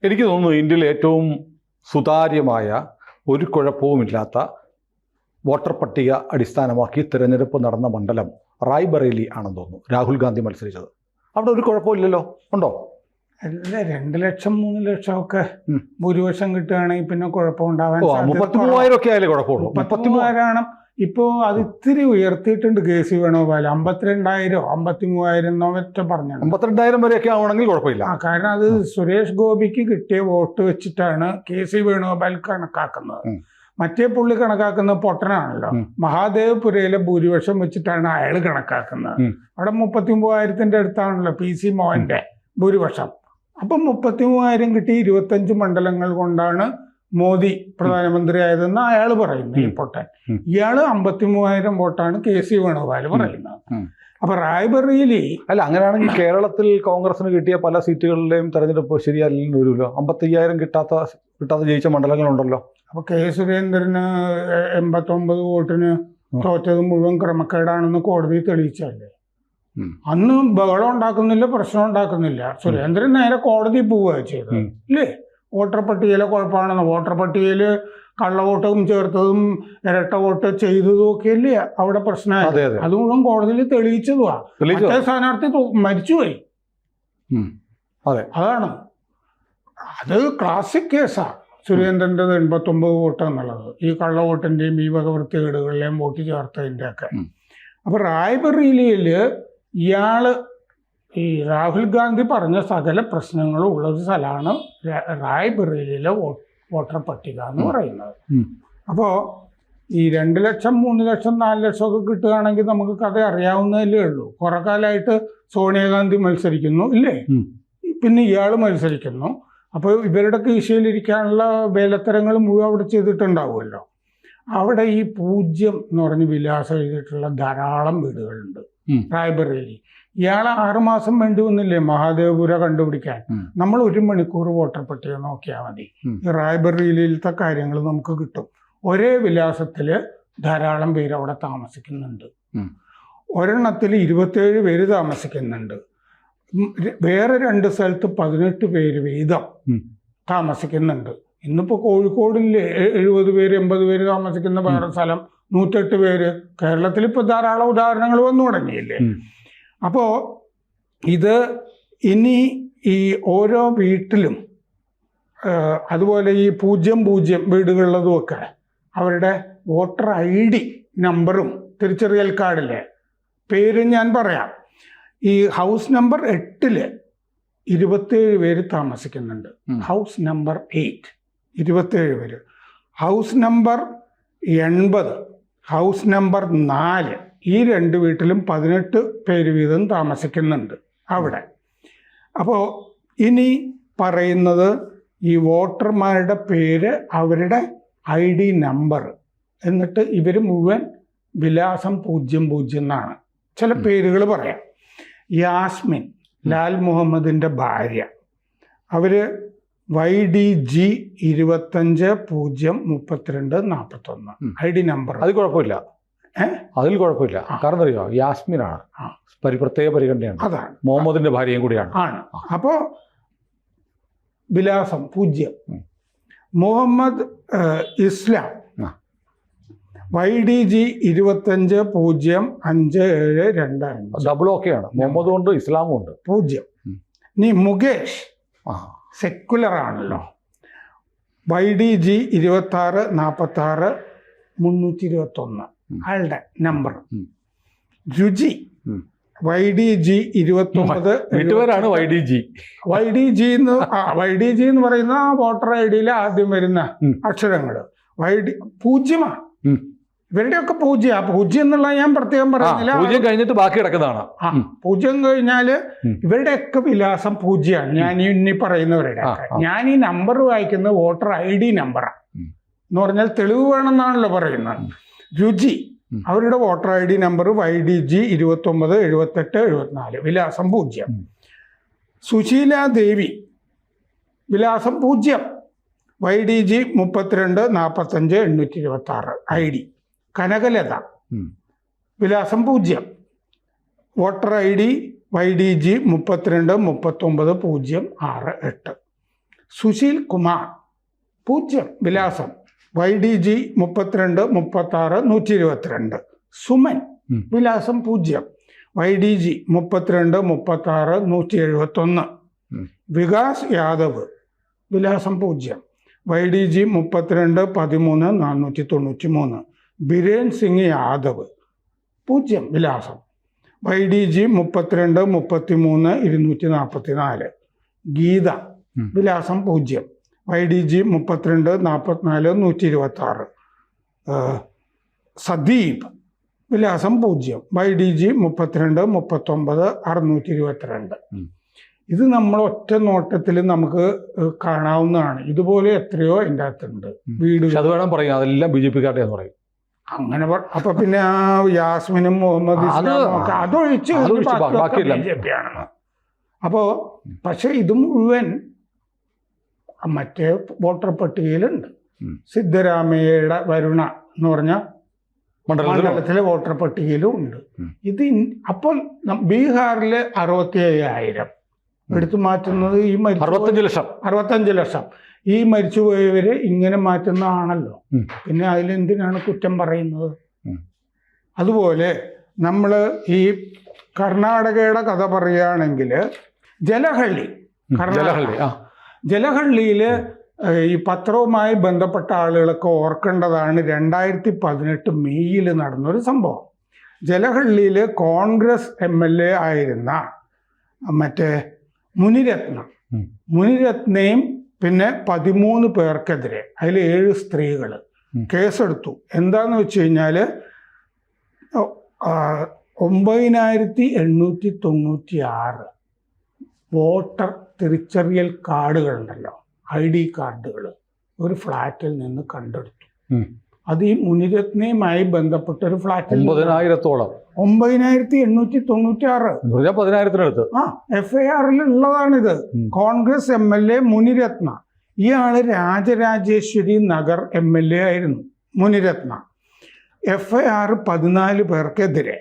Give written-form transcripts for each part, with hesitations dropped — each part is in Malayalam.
എനിക്ക് തോന്നുന്നു ഇന്ത്യയിൽ ഏറ്റവും സുതാര്യമായ ഒരു കുഴപ്പവുമില്ലാത്ത വോട്ടർ പട്ടിക അടിസ്ഥാനമാക്കി തിരഞ്ഞെടുപ്പ് നടന്ന മണ്ഡലം റായ്ബറേലി ആണെന്ന് തോന്നുന്നു. രാഹുൽ ഗാന്ധി മത്സരിച്ചത്. അവിടെ ഒരു കുഴപ്പമില്ലല്ലോ, ഉണ്ടോ? അല്ല, 2 ലക്ഷം 3 ലക്ഷം ഒക്കെ ഭൂരിപക്ഷം കിട്ടുകയാണെങ്കിൽ പിന്നെ കുഴപ്പമുണ്ടാവാൻ 33,000 ഒക്കെ ആയാലേ കുഴപ്പമുള്ളൂ. 33,000 ഇപ്പോ അത് ഇത്തിരി ഉയർത്തിയിട്ടുണ്ട്. കേസി വേണോപാൽ 52,000 53,000 മറ്റോ പറഞ്ഞു. 52,000 വരെയൊക്കെ ആവണമെങ്കിൽ കുഴപ്പമില്ല. കാരണം അത് സുരേഷ് ഗോപിക്ക് കിട്ടിയ വോട്ട് വെച്ചിട്ടാണ് കേസി വേണുഗോപാൽ കണക്കാക്കുന്നത്. മറ്റേ പുള്ളി കണക്കാക്കുന്നത് പൊട്ടനാണല്ലോ. മഹാദേവപുരയിലെ ഭൂരിപക്ഷം വെച്ചിട്ടാണ് അയാൾ കണക്കാക്കുന്നത്. അവിടെ 33,000 അടുത്താണല്ലോ PC മോഹന്റെ ഭൂരിപക്ഷം. അപ്പം 33,000 കിട്ടി 25 മണ്ഡലങ്ങൾ കൊണ്ടാണ് മോദി പ്രധാനമന്ത്രിയായതെന്ന് അയാൾ പറയുന്നു. ഈ പൊട്ടൻ ഇയാള് 53,000 വോട്ടാണ് കേസി വേണുഗോപാൽ പറയുന്നത്. അപ്പൊ റായ്ബറേലി അല്ല, അങ്ങനെയാണെങ്കിൽ കേരളത്തിൽ കോൺഗ്രസിന് കിട്ടിയ പല സീറ്റുകളിലെയും തെരഞ്ഞെടുപ്പ് ശരിയല്ലെന്ന് വരുമല്ലോ. 55,000 കിട്ടാതെ ജയിച്ച മണ്ഡലങ്ങളുണ്ടല്ലോ. അപ്പൊ കെ സുരേന്ദ്രന് 89 വോട്ടിന് തോറ്റത് മുഴുവൻ ക്രമക്കേടാണെന്ന് കോടതി തെളിയിച്ചല്ലേ. അന്ന് ബഹളം ഉണ്ടാക്കുന്നില്ല, പ്രശ്നം ഉണ്ടാക്കുന്നില്ല. സുരേന്ദ്രൻ നേരെ കോടതി പോവുക ചെയ്തത് ഇല്ലേ. വോട്ടർ പട്ടികയിലെ കുഴപ്പമാണെന്ന്, വോട്ടർ പട്ടികയിൽ കള്ളവോട്ടും ചേർത്തതും ഇരട്ട വോട്ട് ചെയ്തതും ഒക്കെ അല്ലേ അവിടെ പ്രശ്നമായി. അത് മുഴുവൻ കോടതിയിൽ തെളിയിച്ചതുവാ. മറ്റേ സ്ഥാനാർത്ഥി മരിച്ചുപോയി. അതാണ് അത് ക്ലാസിക് കേസാണ്. സുരേന്ദ്രൻ്റെത് 89 വോട്ട് എന്നുള്ളത് ഈ കള്ളവോട്ടിൻ്റെയും ഈ വകവൃത്തികേടുകളിലെയും വോട്ട് ചേർത്തതിൻ്റെ ഒക്കെ. അപ്പൊ റായ്ബറേലിയിൽ ഇയാള് ഈ രാഹുൽ ഗാന്ധി പറഞ്ഞ സകല പ്രശ്നങ്ങളും ഉള്ളൊരു സ്ഥലമാണ് റായ്ബറേലിയിലെ വോട്ടർ പട്ടിക എന്ന് പറയുന്നത്. അപ്പോൾ ഈ 2 ലക്ഷം 3 ലക്ഷം 4 ലക്ഷം ഒക്കെ കിട്ടുകയാണെങ്കിൽ നമുക്ക് കഥ അറിയാവുന്നതല്ലേ ഉള്ളൂ. കുറെ കാലമായിട്ട് സോണിയാഗാന്ധി മത്സരിക്കുന്നു ഇല്ലേ, പിന്നെ ഇയാൾ മത്സരിക്കുന്നു. അപ്പോൾ ഇവരുടെ കീശയിലിരിക്കാനുള്ള വേലത്തരങ്ങൾ മുഴുവൻ അവിടെ ചെയ്തിട്ടുണ്ടാവുമല്ലോ. അവിടെ ഈ 0 എന്ന് പറഞ്ഞ് വിലാസം എഴുതിയിട്ടുള്ള ധാരാളം വീടുകളുണ്ട് റായ്ബറേലി. ഇയാളെ 6 മാസം വേണ്ടി വന്നില്ലേ മഹാദേവപുര കണ്ടുപിടിക്കാൻ. നമ്മൾ 1 മണിക്കൂർ വോട്ടർ പട്ടിക നോക്കിയാൽ മതി. ഈ റായ്ബറേലിയിലത്തെ കാര്യങ്ങൾ നമുക്ക് കിട്ടും. ഒരേ വിലാസത്തിൽ ധാരാളം പേര് അവിടെ താമസിക്കുന്നുണ്ട്. ഒരെണ്ണത്തിൽ 27 പേര് താമസിക്കുന്നുണ്ട്. വേറെ 2 സ്ഥലത്ത് 18 പേര് വീതം താമസിക്കുന്നുണ്ട്. ഇന്നിപ്പോൾ കോഴിക്കോടിൽ 70 പേര് 80 പേര് താമസിക്കുന്ന വേറെ സ്ഥലം 108 പേര്. കേരളത്തിൽ ഇപ്പോൾ ധാരാളം ഉദാഹരണങ്ങൾ വന്നു തുടങ്ങിയില്ലേ. അപ്പോൾ ഇത് ഇനി ഈ ഓരോ വീട്ടിലും അതുപോലെ ഈ 00 വീടുകളിലതുമൊക്കെ അവരുടെ വോട്ടർ ID നമ്പറും തിരിച്ചറിയൽ കാർഡിലെ പേരും ഞാൻ പറയാം. ഈ ഹൗസ് നമ്പർ 8 27 പേര് താമസിക്കുന്നുണ്ട്. ഹൗസ് നമ്പർ 8 27 പേര്. ഹൗസ് നമ്പർ 80 ഹൗസ് നമ്പർ 4 ഈ 2 വീട്ടിലും 18 പേര് വീതം താമസിക്കുന്നുണ്ട് അവിടെ. അപ്പോൾ ഇനി പറയുന്നത് ഈ വോട്ടർമാരുടെ പേര്, അവരുടെ ID നമ്പർ, എന്നിട്ട് ഇവർ മുഴുവൻ വിലാസം 00 എന്നാണ്. ചില പേരുകൾ പറയാം. യാസ്മിൻ, ലാൽ മുഹമ്മദിൻ്റെ ഭാര്യ, അവർ YDG 25-0-32-41 ID നമ്പർ. അത് കുഴപ്പമില്ല, അതിൽ കുഴപ്പമില്ല. കാരണം അറിയോ, യാസ്മിനാണ് പ്രത്യേക പരിഗണനയാണ്. അതാണ് മുഹമ്മദിന്റെ ഭാര്യയും കൂടിയാണ്. അപ്പോൾ വിലാസം 0. മുഹമ്മദ് ഇസ്ലാം YDG 25-0-5725. ഡബിൾ ഓക്കെയാണ്. മുഹമ്മദും ഉണ്ട് ഇസ്ലാമും ഉണ്ട്. 0. ഇനി മുകേഷ് സെക്കുലർ ആണല്ലോ. YDG 26-46-321 അയാളുടെ നമ്പർ. രുചി YDG 29. വീട്ടുപേരാണ് YDG. YDG എന്ന് പറയുന്ന വോട്ടർ ID ആദ്യം വരുന്ന അക്ഷരങ്ങൾ 0 ഇവരുടെയൊക്കെ 0 എന്നുള്ള ഞാൻ പ്രത്യേകം പറയുന്നില്ല. 0 കഴിഞ്ഞിട്ട് ബാക്കി കിടക്കുന്നതാണ്. 0 കഴിഞ്ഞാല് ഇവരുടെയൊക്കെ വിലാസം 0 ആണ്. ഞാൻ ഇനി പറയുന്നവരുടെ ഞാൻ ഈ നമ്പർ വായിക്കുന്നത് വോട്ടർ ID നമ്പറാണ് എന്ന് പറഞ്ഞാൽ തെളിവ് വേണമെന്നാണല്ലോ പറയുന്നത്. രുചി അവരുടെ വോട്ടർ ID നമ്പർ YDG 29-78-74 വിലാസം 0. സുശീല ദേവി വിലാസം 0 YDG 32-45-826 ID. കനകലത വിലാസം 0 voter ID YDG 32-39-068. Sushil Kumar 0 വിലാസം YDG 32 36 122. സുമൻ വിലാസം 0 YDG 32 36 171. വികാസ് യാദവ് വിലാസം 0 YDG 32 13 493. ബിരേൻ സിംഗ് യാദവ് 0 വിലാസം YDG 32 33 244. ഗീത വിലാസം 0 YDG 32 44 126. സദീപ് വിലാസം 0 YDG 32 39 622. ഇത് നമ്മൾ ഒറ്റ നോട്ടത്തിൽ നമുക്ക് കാണാവുന്നതാണ്. ഇതുപോലെ എത്രയോ അതിൻ്റെ അകത്തുണ്ട് വീട്. അത് വേണം പറയും, അതെല്ലാം BJP-ക്കാരുടെ എന്ന് പറയും. അങ്ങനെ അപ്പൊ പിന്നെ ആ യാസ്മിനും മുഹമ്മദ് ഇസ്ലാമും ഒക്കെ അതൊഴിച്ച് BJP ആണെന്ന്. അപ്പോ പക്ഷെ ഇത് മുഴുവൻ മറ്റേ വോട്ടർ പട്ടികയിലുണ്ട്. സിദ്ധരാമയ്യയുടെ വരുണ എന്ന് പറഞ്ഞ മണ്ഡലത്തിലെ വോട്ടർ പട്ടികയിലും ഉണ്ട്. ഇത് അപ്പോൾ ബീഹാറില് 65,000 എടുത്തു മാറ്റുന്നത് ഈ 65 ലക്ഷം ഈ മരിച്ചുപോയവരെ ഇങ്ങനെ മാറ്റുന്നതാണല്ലോ. പിന്നെ അതിലെന്തിനാണ് കുറ്റം പറയുന്നത്? അതുപോലെ നമ്മൾ ഈ കർണാടകയുടെ കഥ പറയുകയാണെങ്കിൽ ജലഹള്ളിയിൽ ഈ പത്രവുമായി ബന്ധപ്പെട്ട ആളുകളൊക്കെ ഓർക്കേണ്ടതാണ് 2018 മെയ്യിൽ നടന്നൊരു സംഭവം. ജലഹള്ളിയിൽ കോൺഗ്രസ് MLA ആയിരുന്ന മറ്റേ മുനിരത്നയും പിന്നെ 13 പേർക്കെതിരെ, അതിൽ 7 സ്ത്രീകൾ കേസെടുത്തു. എന്താന്ന് വെച്ച് കഴിഞ്ഞാൽ 9896 വോട്ടർ തിരിച്ചറിയൽ കാർഡുകളുണ്ടല്ലോ, ID കാർഡുകൾ ഒരു ഫ്ലാറ്റിൽ നിന്ന് കണ്ടെടുത്തു. അത് ഈ മുനിരത്നയുമായി ബന്ധപ്പെട്ട ഒരു ഫ്ലാറ്റിൽ 9896 FIR ഉള്ളതാണിത്. കോൺഗ്രസ് MLA മുനിരത്ന, ഇയാള് രാജരാജേശ്വരി നഗർ MLA ആയിരുന്നു മുനിരത്ന. FIR 14 പേർക്കെതിരെ.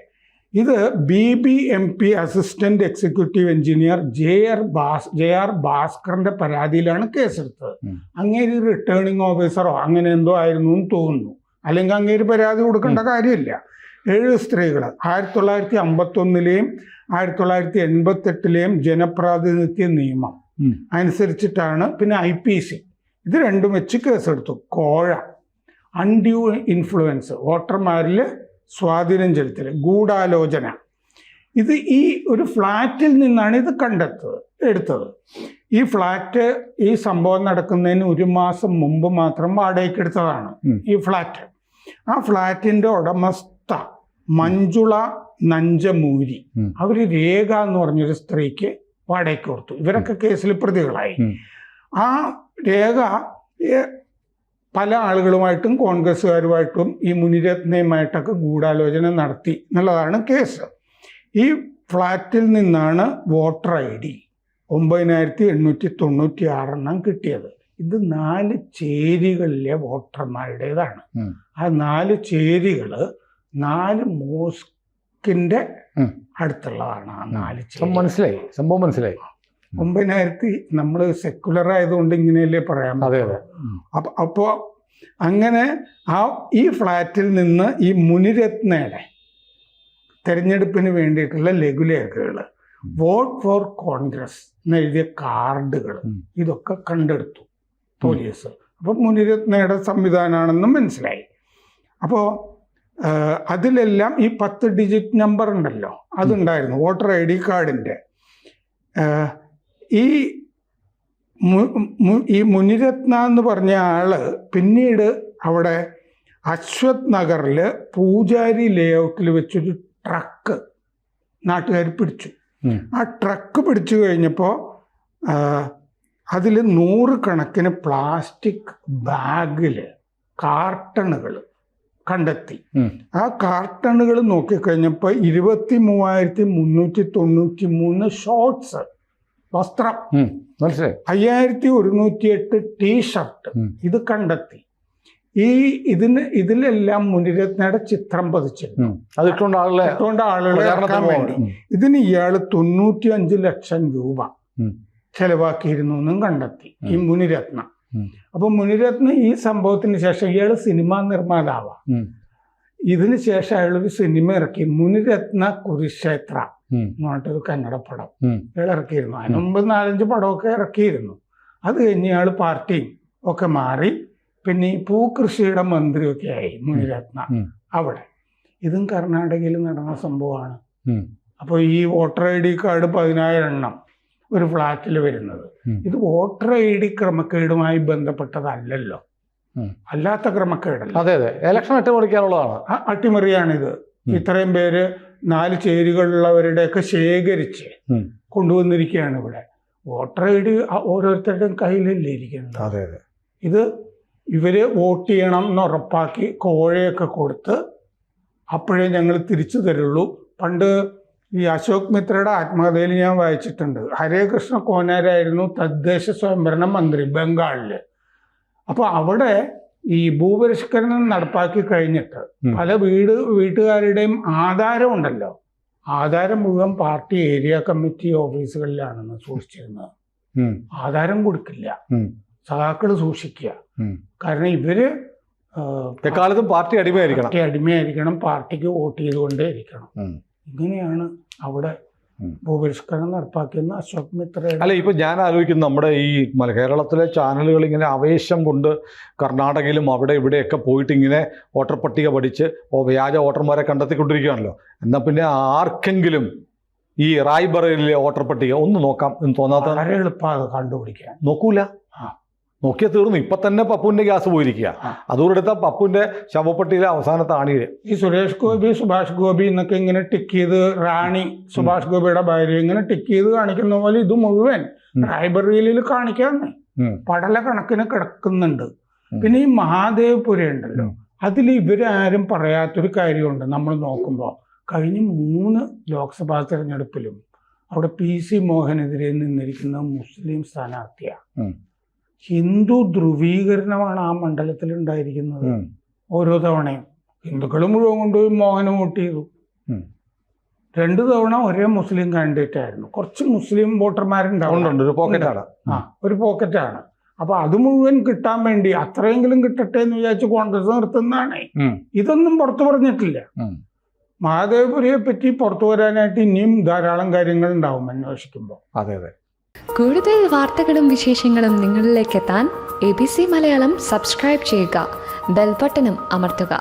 ഇത് BBMP assistant executive engineer JR ഭാസ്കറിന്റെ പരാതിയിലാണ് കേസെടുത്തത്. അങ്ങേര് റിട്ടേണിംഗ് ഓഫീസറോ അങ്ങനെ എന്തോ ആയിരുന്നു എന്ന് തോന്നുന്നു. അല്ലെങ്കിൽ അങ്ങേര് പരാതി കൊടുക്കേണ്ട കാര്യമില്ല. 7 സ്ത്രീകൾ 1951 1988 ജനപ്രാതിനിധ്യ നിയമം അനുസരിച്ചിട്ടാണ്. പിന്നെ IPC ഇത് രണ്ടും വെച്ച് കേസെടുത്തു. കോഴ, അൺഡ്യൂ ഇൻഫ്ലുവൻസ്, വോട്ടർമാരിൽ സ്വാധീനം ചെലുത്തൽ, ഗൂഢാലോചന. ഇത് ഈ ഒരു ഫ്ലാറ്റിൽ നിന്നാണ് ഇത് എടുത്തത്. ഈ ഫ്ലാറ്റ് ഈ സംഭവം നടക്കുന്നതിന് 1 മാസം മുമ്പ് മാത്രം വാടകയ്ക്ക് എടുത്തതാണ് ഈ ഫ്ലാറ്റ്. ആ ഫ്ലാറ്റിന്റെ ഉടമസ്ഥ മഞ്ജുള നഞ്ചമൂരി, അവര് രേഖ എന്ന് പറഞ്ഞൊരു സ്ത്രീക്ക് വാടകയ്ക്ക് കൊടുത്തു. ഇവരൊക്കെ കേസിൽ പ്രതികളായി. ആ രേഖ പല ആളുകളുമായിട്ടും കോൺഗ്രസ്സുകാരുമായിട്ടും ഈ മുനിരത്നയുമായിട്ടൊക്കെ ഗൂഢാലോചന നടത്തി എന്നുള്ളതാണ് കേസ്. ഈ ഫ്ലാറ്റിൽ നിന്നാണ് വോട്ടർ ID 9896 കിട്ടിയത്. ഇത് 4 ചേരികളിലെ വോട്ടർമാരുടേതാണ്. ആ 4 ചേരികൾ 4 മോസ്കിന്റെ അടുത്തുള്ളതാണ്. ആ 4 ചേരി മനസ്സിലായി, സംഭവം മനസ്സിലായി. 9000 നമ്മൾ സെക്കുലർ ആയതുകൊണ്ട് ഇങ്ങനെയല്ലേ പറയാൻ പറ്റും. അപ്പോ അങ്ങനെ ഈ ഫ്ലാറ്റിൽ നിന്ന് ഈ മുനിരത്നയുടെ തെരഞ്ഞെടുപ്പിന് വേണ്ടിയിട്ടുള്ള ലഘുലേഖകൾ, വോട്ട് ഫോർ കോൺഗ്രസ് എന്നെഴുതിയ കാർഡുകൾ, ഇതൊക്കെ കണ്ടെടുത്തു പോലീസ്. അപ്പം മുനിരത്നയുടെ സംവിധാനമാണെന്നും മനസ്സിലായി. അപ്പോൾ അതിലെല്ലാം ഈ 10 ഡിജിറ്റ് നമ്പർ ഉണ്ടല്ലോ, അതുണ്ടായിരുന്നു വോട്ടർ ID കാർഡിൻ്റെ. ഈ മുനിരത്ന എന്ന് പറഞ്ഞ ആള് പിന്നീട് അവിടെ അശ്വത് നഗറിൽ പൂജാരി ലേഔട്ടിൽ വെച്ചൊരു ട്രക്ക് നാട്ടുകാർ പിടിച്ചു. ആ ട്രക്ക് പിടിച്ചു കഴിഞ്ഞപ്പോൾ അതിൽ 100 കണക്കിന് പ്ലാസ്റ്റിക് ബാഗില് കാർട്ടണുകൾ കണ്ടെത്തി. ആ കാർട്ടണുകൾ നോക്കിക്കഴിഞ്ഞപ്പോൾ 23,393 ഷോർട്സ്, വസ്ത്രം, 5108 ടീഷർട്ട് ഇത് കണ്ടെത്തി. ഇതിലെല്ലാം മുനിരത്നയുടെ ചിത്രം പതിച്ചിരുന്നു. അതുകൊണ്ട് ആളുകളെ ഇറക്കാൻ വേണ്ടി ഇതിന് ഇയാള് 95 ലക്ഷം രൂപ ചെലവാക്കിയിരുന്നു എന്നും കണ്ടെത്തി ഈ മുനിരത്ന. അപ്പൊ മുനിരത്ന ഈ സംഭവത്തിന് ശേഷം ഇയാള് സിനിമാ നിർമ്മാതാവാണ്. ഇതിന് ശേഷം അയാളൊരു സിനിമ ഇറക്കി, മുനിരത്ന കുരുക്ഷേത്ര എന്ന് പറഞ്ഞിട്ടൊരു കന്നഡ പടം ഇയാൾ ഇറക്കിയിരുന്നു. അതിന് മുമ്പ് 4-5 പടമൊക്കെ ഇറക്കിയിരുന്നു. അത് കഴിഞ്ഞ് ഇയാൾ പാർട്ടിയും ഒക്കെ മാറി പിന്നെ ഈ ഭൂകൃഷിയുടെ മന്ത്രിയൊക്കെ ആയി മുനിരത്ന അവിടെ. ഇതും കർണാടകയിൽ നടന്ന സംഭവമാണ്. അപ്പോൾ ഈ വോട്ടർ ഐ ഡി കാർഡ് 10,000 എണ്ണം ഒരു ഫ്ലാറ്റിൽ വരുന്നത്, ഇത് വോട്ടർ ഐ ഡി ക്രമക്കേടുമായി ബന്ധപ്പെട്ടതല്ലല്ലോ, അല്ലാത്ത ക്രമക്കേടല്ല. അതെ അതെ, ഇലക്ഷൻ അട്ടിമറിക്കാനുള്ളതാണ്. അട്ടിമറിയാണിത്. ഇത്രയും പേര് 4 ചേരികളുള്ളവരുടെയൊക്കെ ശേഖരിച്ച് കൊണ്ടുവന്നിരിക്കുകയാണ് ഇവിടെ. വോട്ടർ ഐ ഡി ഓരോരുത്തരുടെയും കയ്യിലല്ലേ ഇരിക്കുന്നത്. അതെ അതെ, ഇത് ഇവര് വോട്ട് ചെയ്യണം എന്ന് ഉറപ്പാക്കി കോഴയൊക്കെ കൊടുത്ത് അപ്പോഴേ ഞങ്ങൾ തിരിച്ചു തരുള്ളൂ. പണ്ട് ഈ അശോക് മിത്രയുടെ ആത്മകഥയിൽ ഞാൻ വായിച്ചിട്ടുണ്ട്, ഹരേ കൃഷ്ണ കോനാരായിരുന്നു തദ്ദേശ സ്വയംഭരണ മന്ത്രി ബംഗാളില്. അപ്പോൾ അവിടെ ഈ ഭൂപരിഷ്കരണം നടപ്പാക്കി കഴിഞ്ഞിട്ട് പല വീട്ടുകാരുടെയും ആധാരം ഉണ്ടല്ലോ, ആധാരം മുഴുവൻ പാർട്ടി ഏരിയ കമ്മിറ്റി ഓഫീസുകളിലാണെന്ന് സൂക്ഷിച്ചിരുന്നത്. ആധാരം കൊടുക്കില്ല, സഖാക്കള് സൂക്ഷിക്കുക. കാരണം ഇവര് എക്കാലത്തും പാർട്ടി അടിമയായിരിക്കണം, പാർട്ടിക്ക് വോട്ട് ചെയ്തുകൊണ്ടേ ഇരിക്കണം. ഇങ്ങനെയാണ് അവിടെ ഭൂപരിഷ്കരണം നടപ്പാക്കിയെന്ന് അശോക് മിത്ര. അല്ല, ഇപ്പൊ ഞാൻ ആലോചിക്കുന്നു, നമ്മുടെ ഈ കേരളത്തിലെ ചാനലുകൾ ഇങ്ങനെ ആവേശം കൊണ്ട് കർണാടകയിലും അവിടെ ഇവിടെയൊക്കെ പോയിട്ട് ഇങ്ങനെ വോട്ടർ പട്ടിക പഠിച്ച് വ്യാജ വോട്ടർമാരെ കണ്ടെത്തിക്കൊണ്ടിരിക്കുകയാണല്ലോ. എന്നാൽ പിന്നെ ആർക്കെങ്കിലും ഈ റായ്ബറയിലെ വോട്ടർ പട്ടിക ഒന്ന് നോക്കാം എന്ന് തോന്നാത്ത? വളരെ എളുപ്പമാണ് കണ്ടുപിടിക്കാൻ. നോക്കൂല, നോക്കിയാൽ തീർന്നു. ഇപ്പൊ തന്നെ പപ്പുവിന്റെ ഗ്യാസ് പോയിരിക്കുക. അതുകൊണ്ടെടുത്ത പപ്പുവിന്റെ ശവപ്പട്ടിയിലെ അവസാനത്തെ ആണിയില് ഈ സുരേഷ് ഗോപി, സുഭാഷ് ഗോപി എന്നൊക്കെ ഇങ്ങനെ ടിക്ക് ചെയ്ത്, റാണി സുഭാഷ് ഗോപിയുടെ ഭാര്യ ഇങ്ങനെ ടിക്ക് ചെയ്ത് കാണിക്കുന്ന പോലെ ഇത് മുഴുവൻ റായ്ബറേലിയിൽ കാണിക്കാന്ന് പടല കണക്കിന് കിടക്കുന്നുണ്ട്. പിന്നെ ഈ മഹാദേവപുര ഉണ്ടല്ലോ, അതിൽ ഇവരാരും പറയാത്തൊരു കാര്യമുണ്ട്. നമ്മൾ നോക്കുമ്പോൾ കഴിഞ്ഞ 3 ലോക്സഭാ തെരഞ്ഞെടുപ്പിലും അവിടെ PC മോഹനെതിരെ നിന്നിരിക്കുന്ന മുസ്ലിം സ്ഥാനാർത്ഥിയാണ്. ഹിന്ദു ധ്രുവീകരണമാണ് ആ മണ്ഡലത്തിൽ ഉണ്ടായിരിക്കുന്നത്. ഓരോ തവണയും ഹിന്ദുക്കൾ മുഴുവൻ കൊണ്ടുപോയി മോഹനെ വോട്ട് ചെയ്തു. 2 തവണ ഒരേ മുസ്ലിം കാൻഡിഡേറ്റ് ആയിരുന്നു. കുറച്ച് മുസ്ലിം വോട്ടർമാരുണ്ടാവും, ഒരു പോക്കറ്റാണ്. അപ്പൊ അത് മുഴുവൻ കിട്ടാൻ വേണ്ടി അത്രയെങ്കിലും കിട്ടട്ടെ എന്ന് വിചാരിച്ച് കോൺഗ്രസ് നിർത്തുന്നതാണ്. ഇതൊന്നും പുറത്തു പറഞ്ഞിട്ടില്ല. മഹാദേവപുരയെ പറ്റി പുറത്തു വരാനായിട്ട് ഇനിയും ധാരാളം കാര്യങ്ങൾ ഉണ്ടാവും അന്വേഷിക്കുമ്പോൾ. അതെ അതെ. കൂടുതൽ വാർത്തകളും വിശേഷങ്ങളും നിങ്ങളിലേക്ക് എത്താൻ ABC മലയാളം സബ്സ്ക്രൈബ് ചെയ്യുക, ബെൽ ബട്ടണും അമർത്തുക.